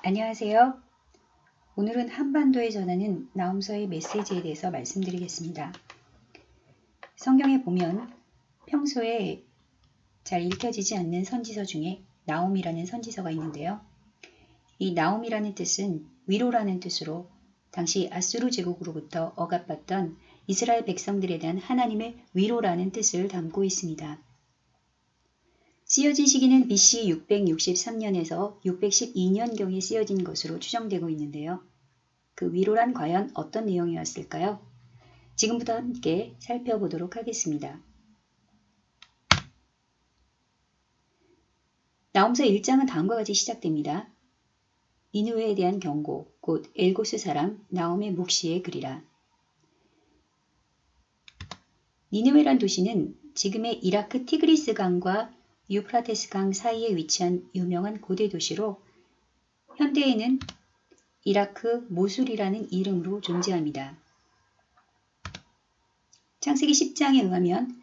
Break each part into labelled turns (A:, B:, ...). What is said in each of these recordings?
A: 안녕하세요. 오늘은 한반도에 전하는 나훔서의 메시지에 대해서 말씀드리겠습니다. 성경에 보면 평소에 잘 읽혀지지 않는 선지서 중에 나훔이라는 선지서가 있는데요. 이 나훔이라는 뜻은 위로라는 뜻으로 당시 아수르 제국으로부터 억압받던 이스라엘 백성들에 대한 하나님의 위로라는 뜻을 담고 있습니다. 쓰여진 시기는 BC 663년에서 612년경에 쓰여진 것으로 추정되고 있는데요. 그 위로란 과연 어떤 내용이었을까요? 지금부터 함께 살펴보도록 하겠습니다. 나훔서 1장은 다음과 같이 시작됩니다. 니느웨에 대한 경고, 곧 엘고스 사람 나훔의 묵시의 글이라. 니느웨란 도시는 지금의 이라크 티그리스 강과 유프라테스 강 사이에 위치한 유명한 고대 도시로 현대에는 이라크 모술이라는 이름으로 존재합니다. 창세기 10장에 의하면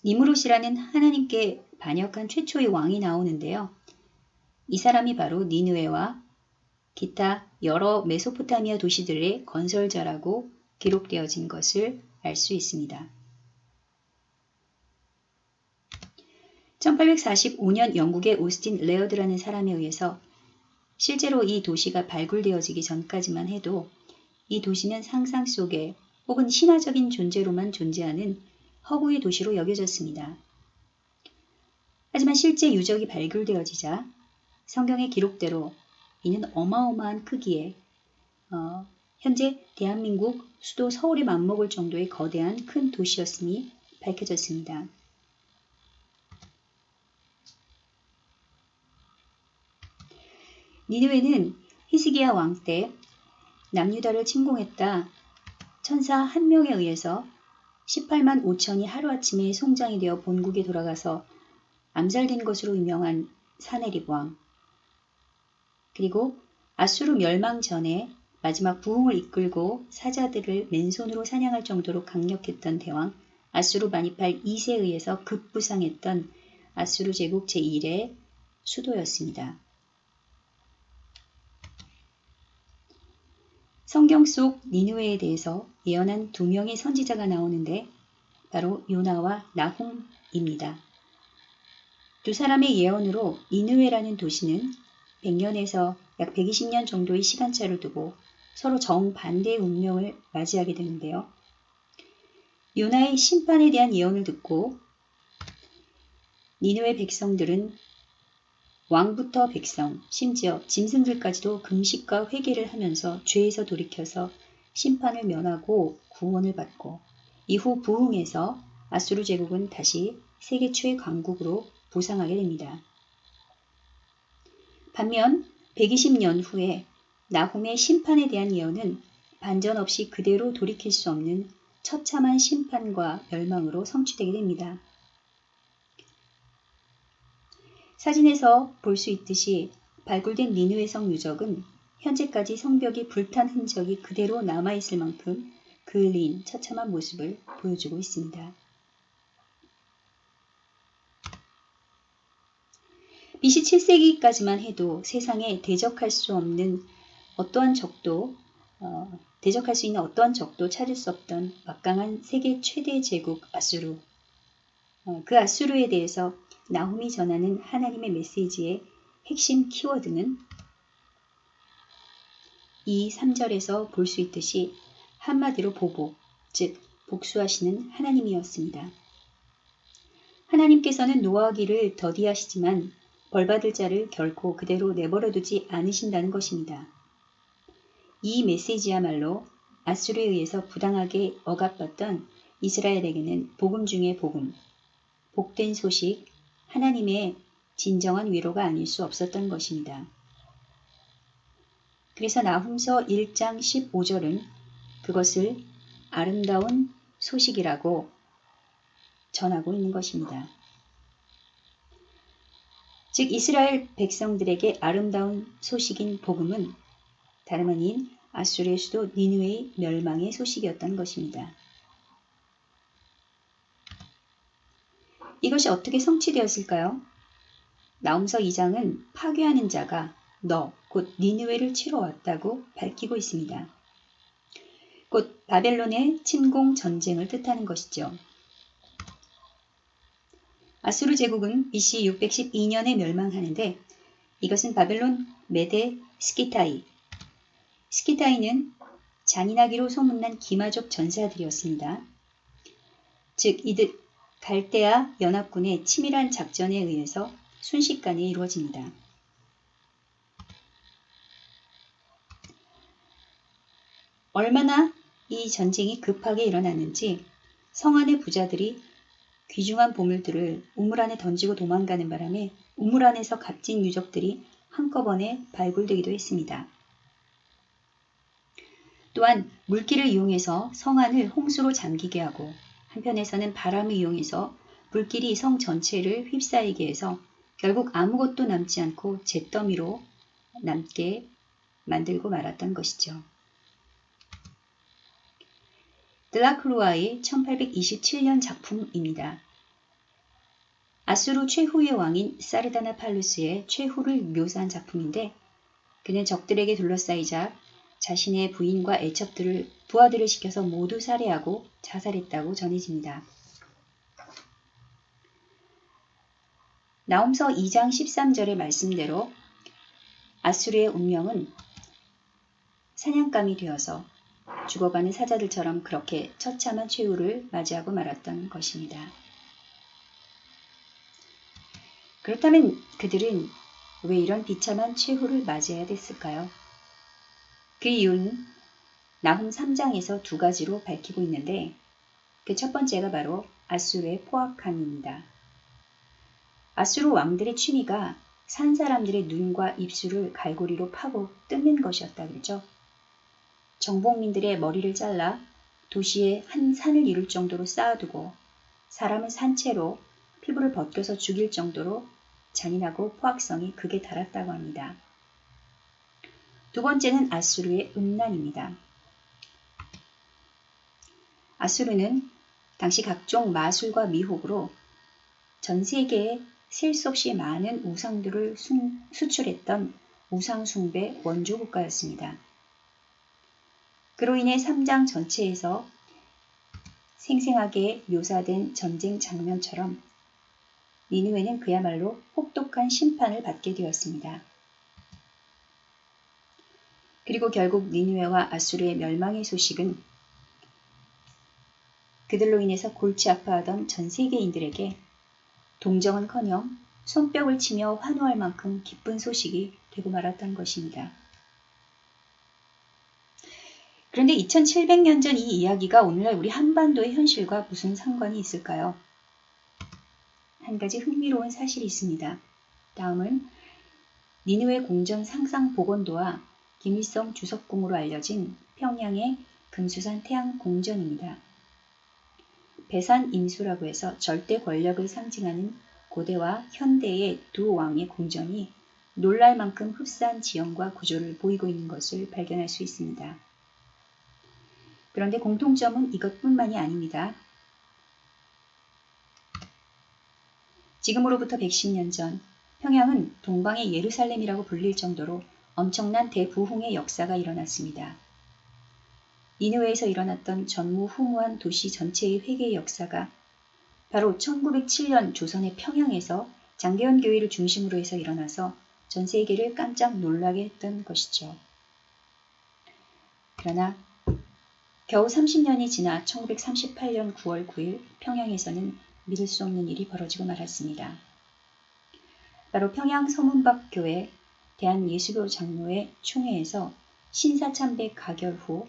A: 니므롯이라는 하나님께 반역한 최초의 왕이 나오는데요. 이 사람이 바로 니느웨와 기타 여러 메소포타미아 도시들의 건설자라고 기록되어진 것을 알 수 있습니다. 1845년 영국의 오스틴 레어드라는 사람에 의해서 실제로 이 도시가 발굴되어지기 전까지만 해도 이 도시는 상상 속에 혹은 신화적인 존재로만 존재하는 허구의 도시로 여겨졌습니다. 하지만 실제 유적이 발굴되어지자 성경의 기록대로 이는 어마어마한 크기에 현재 대한민국 수도 서울에 맞먹을 정도의 거대한 큰 도시였음이 밝혀졌습니다. 니느웨는 히스기야 왕 때 남유다를 침공했다 천사 한 명에 의해서 18만 5천이 하루아침에 송장이 되어 본국에 돌아가서 암살된 것으로 유명한 사네립 왕, 그리고 아수르 멸망 전에 마지막 부흥을 이끌고 사자들을 맨손으로 사냥할 정도로 강력했던 대왕 아수르 바니팔 2세에 의해서 급부상했던 아수르 제국 제1의 수도였습니다. 성경 속 니느웨에 대해서 예언한 두 명의 선지자가 나오는데 바로 요나와 나훔입니다. 두 사람의 예언으로 니느웨라는 도시는 100년에서 약 120년 정도의 시간차를 두고 서로 정반대의 운명을 맞이하게 되는데요. 요나의 심판에 대한 예언을 듣고 니느웨 백성들은 왕부터 백성, 심지어 짐승들까지도 금식과 회개를 하면서 죄에서 돌이켜서 심판을 면하고 구원을 받고 이후 부흥해서 아수르 제국은 다시 세계 최강국으로 부상하게 됩니다. 반면 120년 후에 나훔의 심판에 대한 예언은 반전 없이 그대로 돌이킬 수 없는 처참한 심판과 멸망으로 성취되게 됩니다. 사진에서 볼 수 있듯이 발굴된 니느웨 성 유적은 현재까지 성벽이 불탄 흔적이 그대로 남아있을 만큼 그을린 처참한 모습을 보여주고 있습니다. BC 7세기까지만 해도 세상에 대적할 수 있는 어떠한 적도 찾을 수 없던 막강한 세계 최대 제국 아수르. 그 아수르에 대해서 나훔이 전하는 하나님의 메시지의 핵심 키워드는 이 3절에서 볼 수 있듯이 한마디로 보복, 즉 복수하시는 하나님이었습니다. 하나님께서는 노하기를 더디하시지만 벌받을 자를 결코 그대로 내버려두지 않으신다는 것입니다. 이 메시지야말로 아수르에 의해서 부당하게 억압받던 이스라엘에게는 복음 중의 복음, 복된 소식, 하나님의 진정한 위로가 아닐 수 없었던 것입니다. 그래서 나훔서 1장 15절은 그것을 아름다운 소식이라고 전하고 있는 것입니다. 즉 이스라엘 백성들에게 아름다운 소식인 복음은 다름 아닌 아수르의 수도 니느웨의 멸망의 소식이었던 것입니다. 이것이 어떻게 성취되었을까요? 나훔서 2장은 파괴하는 자가 너, 곧 니느웨를 치러 왔다고 밝히고 있습니다. 곧 바벨론의 침공 전쟁을 뜻하는 것이죠. 아수르 제국은 BC 612년에 멸망하는데 이것은 바벨론 메데 스키타이, 스키타이는 잔인하기로 소문난 기마족 전사들이었습니다. 즉 이들 갈대아 연합군의 치밀한 작전에 의해서 순식간에 이루어집니다. 얼마나 이 전쟁이 급하게 일어났는지 성 안의 부자들이 귀중한 보물들을 우물 안에 던지고 도망가는 바람에 우물 안에서 값진 유적들이 한꺼번에 발굴되기도 했습니다. 또한 물길을 이용해서 성 안을 홍수로 잠기게 하고 한편에서는 바람을 이용해서 물길이 성 전체를 휩싸이게 해서 결국 아무것도 남지 않고 잿더미로 남게 만들고 말았던 것이죠. 드라큘라의 1827년 작품입니다. 아수르 최후의 왕인 사르다나팔루스의 최후를 묘사한 작품인데 그는 적들에게 둘러싸이자 자신의 부인과 애첩들을 부하들을 시켜서 모두 살해하고 자살했다고 전해집니다. 나훔서 2장 13절의 말씀대로 아수르의 운명은 사냥감이 되어서 죽어가는 사자들처럼 그렇게 처참한 최후를 맞이하고 말았던 것입니다. 그렇다면 그들은 왜 이런 비참한 최후를 맞이해야 됐을까요? 그 이유는 나훔 3장에서 두 가지로 밝히고 있는데 그 첫 번째가 바로 아수르의 포악함입니다. 아수르 왕들의 취미가 산 사람들의 눈과 입술을 갈고리로 파고 뜯는 것이었다 그러죠. 정복민들의 머리를 잘라 도시의 한 산을 이룰 정도로 쌓아두고 사람을 산채로 피부를 벗겨서 죽일 정도로 잔인하고 포악성이 극에 달았다고 합니다. 두 번째는 아수르의 음란입니다. 아수르는 당시 각종 마술과 미혹으로 전 세계에 셀 수 없이 많은 우상들을 수출했던 우상숭배 원조 국가였습니다. 그로 인해 3장 전체에서 생생하게 묘사된 전쟁 장면처럼 니느웨는 그야말로 혹독한 심판을 받게 되었습니다. 그리고 결국 니느웨와 아수르의 멸망의 소식은 그들로 인해서 골치 아파하던 전 세계인들에게 동정은커녕 손뼉을 치며 환호할 만큼 기쁜 소식이 되고 말았던 것입니다. 그런데 2700년 전 이 이야기가 오늘날 우리 한반도의 현실과 무슨 상관이 있을까요? 한 가지 흥미로운 사실이 있습니다. 다음은 니느웨 궁전 상상 복원도와 김일성 주석궁으로 알려진 평양의 금수산 태양 궁전입니다. 배산 임수라고 해서 절대 권력을 상징하는 고대와 현대의 두 왕의 궁전이 놀랄 만큼 흡사한 지형과 구조를 보이고 있는 것을 발견할 수 있습니다. 그런데 공통점은 이것뿐만이 아닙니다. 지금으로부터 110년 전 평양은 동방의 예루살렘이라고 불릴 정도로 엄청난 대부흥의 역사가 일어났습니다. 니느웨에서 일어났던 전무후무한 도시 전체의 회개의 역사가 바로 1907년 조선의 평양에서 장대현 교회를 중심으로 해서 일어나서 전 세계를 깜짝 놀라게 했던 것이죠. 그러나 겨우 30년이 지나 1938년 9월 9일 평양에서는 믿을 수 없는 일이 벌어지고 말았습니다. 바로 평양 서문박 교회 대한예수교 장로회 총회에서 신사참배 가결 후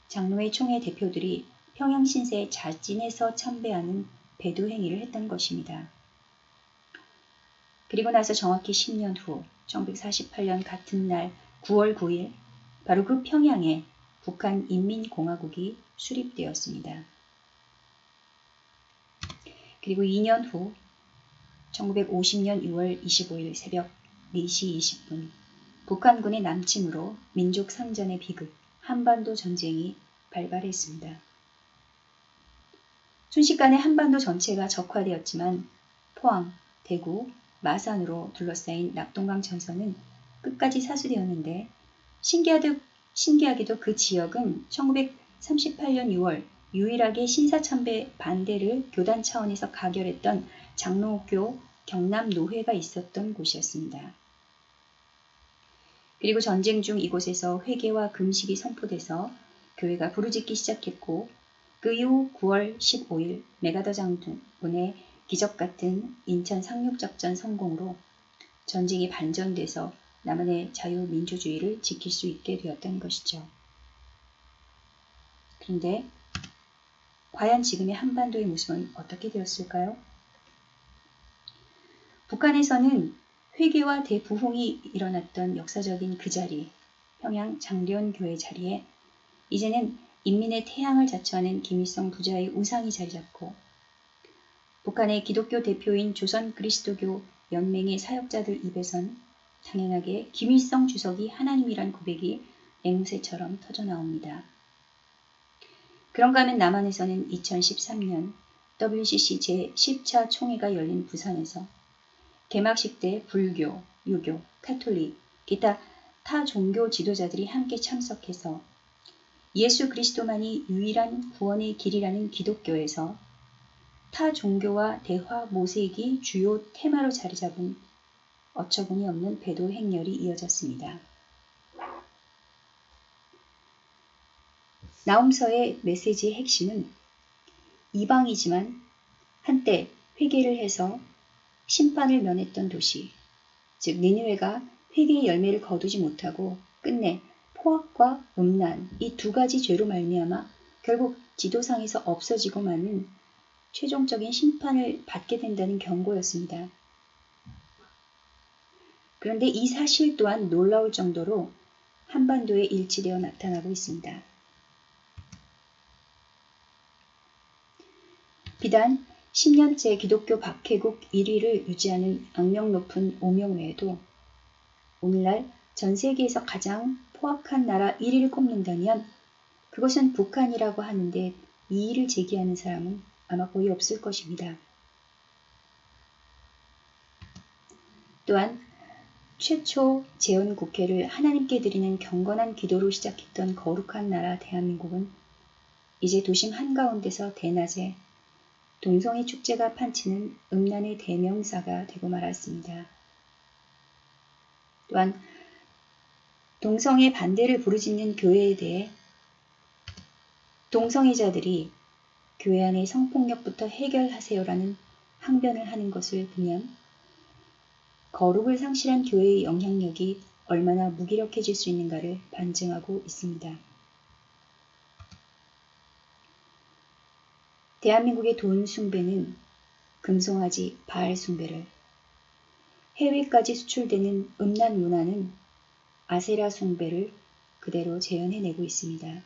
A: 장로회 총회 대표들이 평양 신사에 자진해서 참배하는 배도 행위를 했던 것입니다. 그리고 나서 정확히 10년 후 1948년 같은 날 9월 9일 바로 그 평양에 북한 인민공화국이 수립되었습니다. 그리고 2년 후 1950년 6월 25일 새벽 4시 20분 북한군의 남침으로 민족 상전의 비극 한반도 전쟁이 발발했습니다. 순식간에 한반도 전체가 적화되었지만 포항, 대구, 마산으로 둘러싸인 낙동강 전선은 끝까지 사수되었는데 신기하게도 그 지역은 1938년 6월 유일하게 신사참배 반대를 교단 차원에서 가결했던 장로교 경남노회가 있었던 곳이었습니다. 그리고 전쟁 중 이곳에서 회개와 금식이 선포돼서 교회가 부르짖기 시작했고 그 이후 9월 15일 메가더 장군의 기적같은 인천 상륙작전 성공으로 전쟁이 반전돼서 남한의 자유민주주의를 지킬 수 있게 되었던 것이죠. 그런데 과연 지금의 한반도의 모습은 어떻게 되었을까요? 북한에서는 회개와 대부흥이 일어났던 역사적인 그 자리, 평양 장대원교회 자리에 이제는 인민의 태양을 자처하는 김일성 부자의 우상이 자리잡고 북한의 기독교 대표인 조선 그리스도교 연맹의 사역자들 입에선 당연하게 김일성 주석이 하나님이란 고백이 앵무새처럼 터져나옵니다. 그런가 하면 남한에서는 2013년 WCC 제10차 총회가 열린 부산에서 개막식 때 불교, 유교, 카톨릭, 기타 타 종교 지도자들이 함께 참석해서 예수 그리스도만이 유일한 구원의 길이라는 기독교에서 타 종교와 대화 모색이 주요 테마로 자리잡은 어처구니 없는 배도 행렬이 이어졌습니다. 나홈서의 메시지의 핵심은 이방이지만 한때 회개를 해서 심판을 면했던 도시, 즉 니느웨가 회개의 열매를 거두지 못하고 끝내 포악과 음란 이 두 가지 죄로 말미암아 결국 지도상에서 없어지고 마는 최종적인 심판을 받게 된다는 경고였습니다. 그런데 이 사실 또한 놀라울 정도로 한반도에 일치되어 나타나고 있습니다. 비단 10년째 기독교 박해국 1위를 유지하는 악명 높은 오명 외에도 오늘날 전 세계에서 가장 포악한 나라 1위를 꼽는다면 그것은 북한이라고 하는데 이의를 제기하는 사람은 아마 거의 없을 것입니다. 또한 최초 재헌국회를 하나님께 드리는 경건한 기도로 시작했던 거룩한 나라 대한민국은 이제 도심 한가운데서 대낮에 동성애 축제가 판치는 음란의 대명사가 되고 말았습니다. 또한 동성애 반대를 부르짖는 교회에 대해 동성애자들이 교회 안의 성폭력부터 해결하세요라는 항변을 하는 것을 보면 거룩을 상실한 교회의 영향력이 얼마나 무기력해질 수 있는가를 반증하고 있습니다. 대한민국의 돈 숭배는 금송아지 바알 숭배를, 해외까지 수출되는 음란 문화는 아세라 숭배를 그대로 재현해내고 있습니다.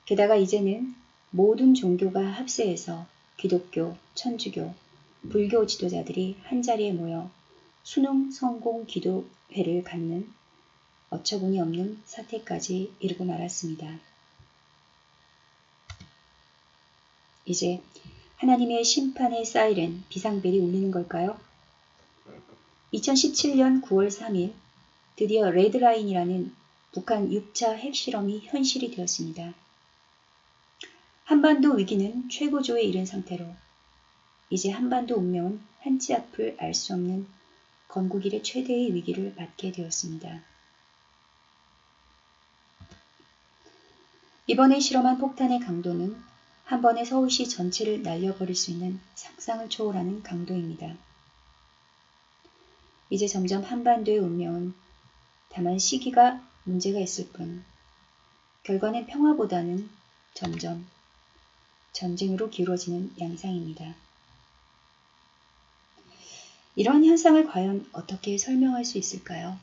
A: 게다가 이제는 모든 종교가 합세해서 기독교, 천주교, 불교 지도자들이 한자리에 모여 수능 성공 기도회를 갖는 어처구니 없는 사태까지 이르고 말았습니다. 이제 하나님의 심판의 사이렌, 비상벨이 울리는 걸까요? 2017년 9월 3일 드디어 레드라인이라는 북한 6차 핵실험이 현실이 되었습니다. 한반도 위기는 최고조에 이른 상태로 이제 한반도 운명은 한치 앞을 알 수 없는 건국 이래 최대의 위기를 맞게 되었습니다. 이번에 실험한 폭탄의 강도는 한 번에 서울시 전체를 날려버릴 수 있는 상상을 초월하는 강도입니다. 이제 점점 한반도의 운명은 다만 시기가 문제가 있을 뿐 결과는 평화보다는 점점 전쟁으로 기울어지는 양상입니다. 이러한 현상을 과연 어떻게 설명할 수 있을까요?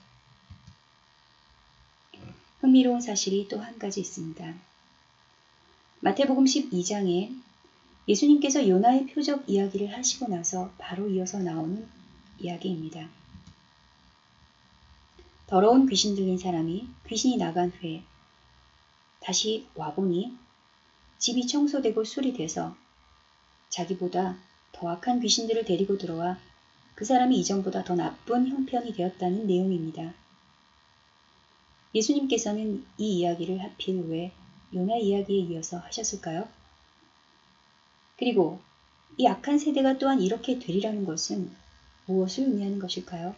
A: 흥미로운 사실이 또 한 가지 있습니다. 마태복음 12장에 예수님께서 요나의 표적 이야기를 하시고 나서 바로 이어서 나오는 이야기입니다. 더러운 귀신 들린 사람이 귀신이 나간 후에 다시 와보니 집이 청소되고 수리돼서 자기보다 더 악한 귀신들을 데리고 들어와 그 사람이 이전보다 더 나쁜 형편이 되었다는 내용입니다. 예수님께서는 이 이야기를 하필 왜 요나 이야기에 이어서 하셨을까요? 그리고 이 악한 세대가 또한 이렇게 되리라는 것은 무엇을 의미하는 것일까요?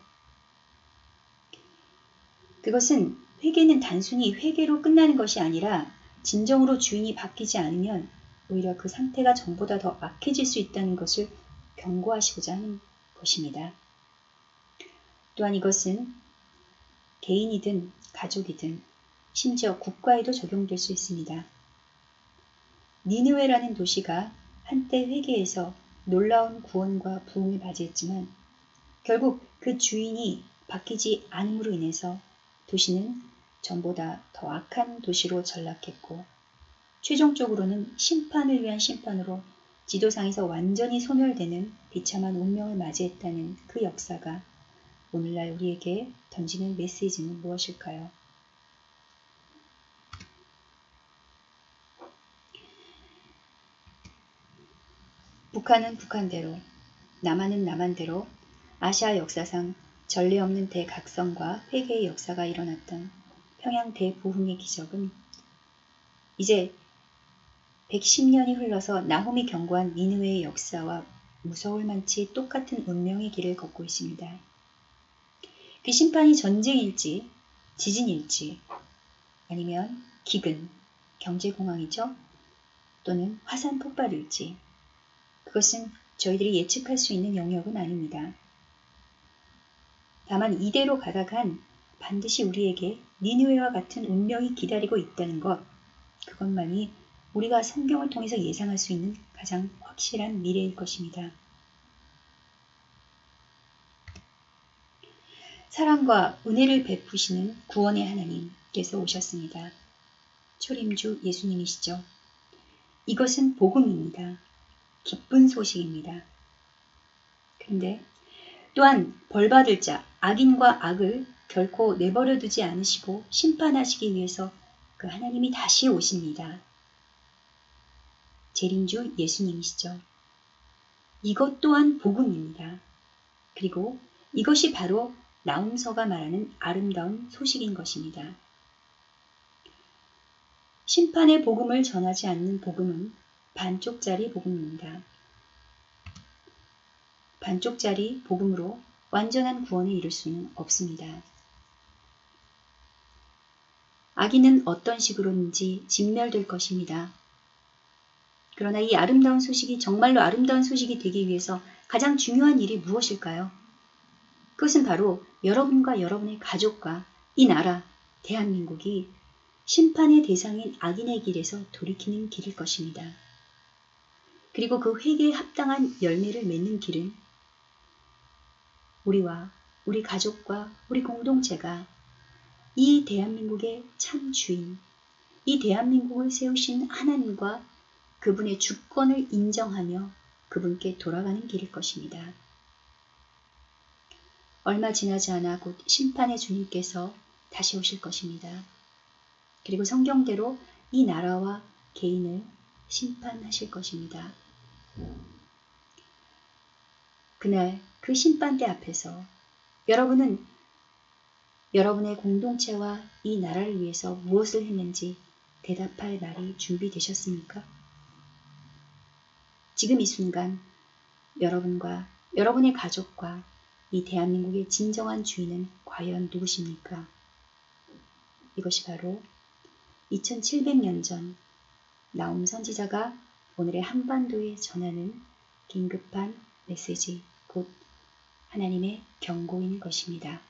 A: 그것은 회개는 단순히 회개로 끝나는 것이 아니라 진정으로 주인이 바뀌지 않으면 오히려 그 상태가 전보다 더 악해질 수 있다는 것을 경고하시고자 하는 것입니다. 또한 이것은 개인이든 가족이든 심지어 국가에도 적용될 수 있습니다. 니느웨라는 도시가 한때 회개에서 놀라운 구원과 부흥을 맞이했지만 결국 그 주인이 바뀌지 않음으로 인해서 도시는 전보다 더 악한 도시로 전락했고 최종적으로는 심판을 위한 심판으로 지도상에서 완전히 소멸되는 비참한 운명을 맞이했다는 그 역사가 오늘날 우리에게 던지는 메시지는 무엇일까요? 북한은 북한대로, 남한은 남한대로 아시아 역사상 전례 없는 대각성과 회개의 역사가 일어났던 평양 대부흥의 기적은 이제 110년이 흘러서 나훔이 경고한 니느웨의 역사와 무서울 만치 똑같은 운명의 길을 걷고 있습니다. 그 심판이 전쟁일지, 지진일지, 아니면 기근, 경제공황이죠. 또는 화산 폭발일지, 그것은 저희들이 예측할 수 있는 영역은 아닙니다. 다만 이대로 가다간 반드시 우리에게 니느웨와 같은 운명이 기다리고 있다는 것, 그것만이 우리가 성경을 통해서 예상할 수 있는 가장 확실한 미래일 것입니다. 사랑과 은혜를 베푸시는 구원의 하나님께서 오셨습니다. 초림주 예수님이시죠. 이것은 복음입니다. 기쁜 소식입니다. 그런데 또한 벌받을 자, 악인과 악을 결코 내버려 두지 않으시고 심판하시기 위해서 그 하나님이 다시 오십니다. 재림주 예수님이시죠. 이것 또한 복음입니다. 그리고 이것이 바로 나훔서가 말하는 아름다운 소식인 것입니다. 심판의 복음을 전하지 않는 복음은 반쪽짜리 복음입니다. 반쪽짜리 복음으로 완전한 구원에 이를 수는 없습니다. 악인은 어떤 식으로든지 진멸될 것입니다. 그러나 이 아름다운 소식이 정말로 아름다운 소식이 되기 위해서 가장 중요한 일이 무엇일까요? 그것은 바로 여러분과 여러분의 가족과 이 나라, 대한민국이 심판의 대상인 악인의 길에서 돌이키는 길일 것입니다. 그리고 그 회개에 합당한 열매를 맺는 길은 우리와 우리 가족과 우리 공동체가 이 대한민국의 참 주인, 이 대한민국을 세우신 하나님과 그분의 주권을 인정하며 그분께 돌아가는 길일 것입니다. 얼마 지나지 않아 곧 심판의 주님께서 다시 오실 것입니다. 그리고 성경대로 이 나라와 개인을 심판하실 것입니다. 그날 그 심판대 앞에서 여러분은 여러분의 공동체와 이 나라를 위해서 무엇을 했는지 대답할 말이 준비되셨습니까? 지금 이 순간 여러분과 여러분의 가족과 이 대한민국의 진정한 주인은 과연 누구십니까? 이것이 바로 2700년 전 나훔 선지자가 오늘의 한반도에 전하는 긴급한 메시지, 곧 하나님의 경고인 것입니다.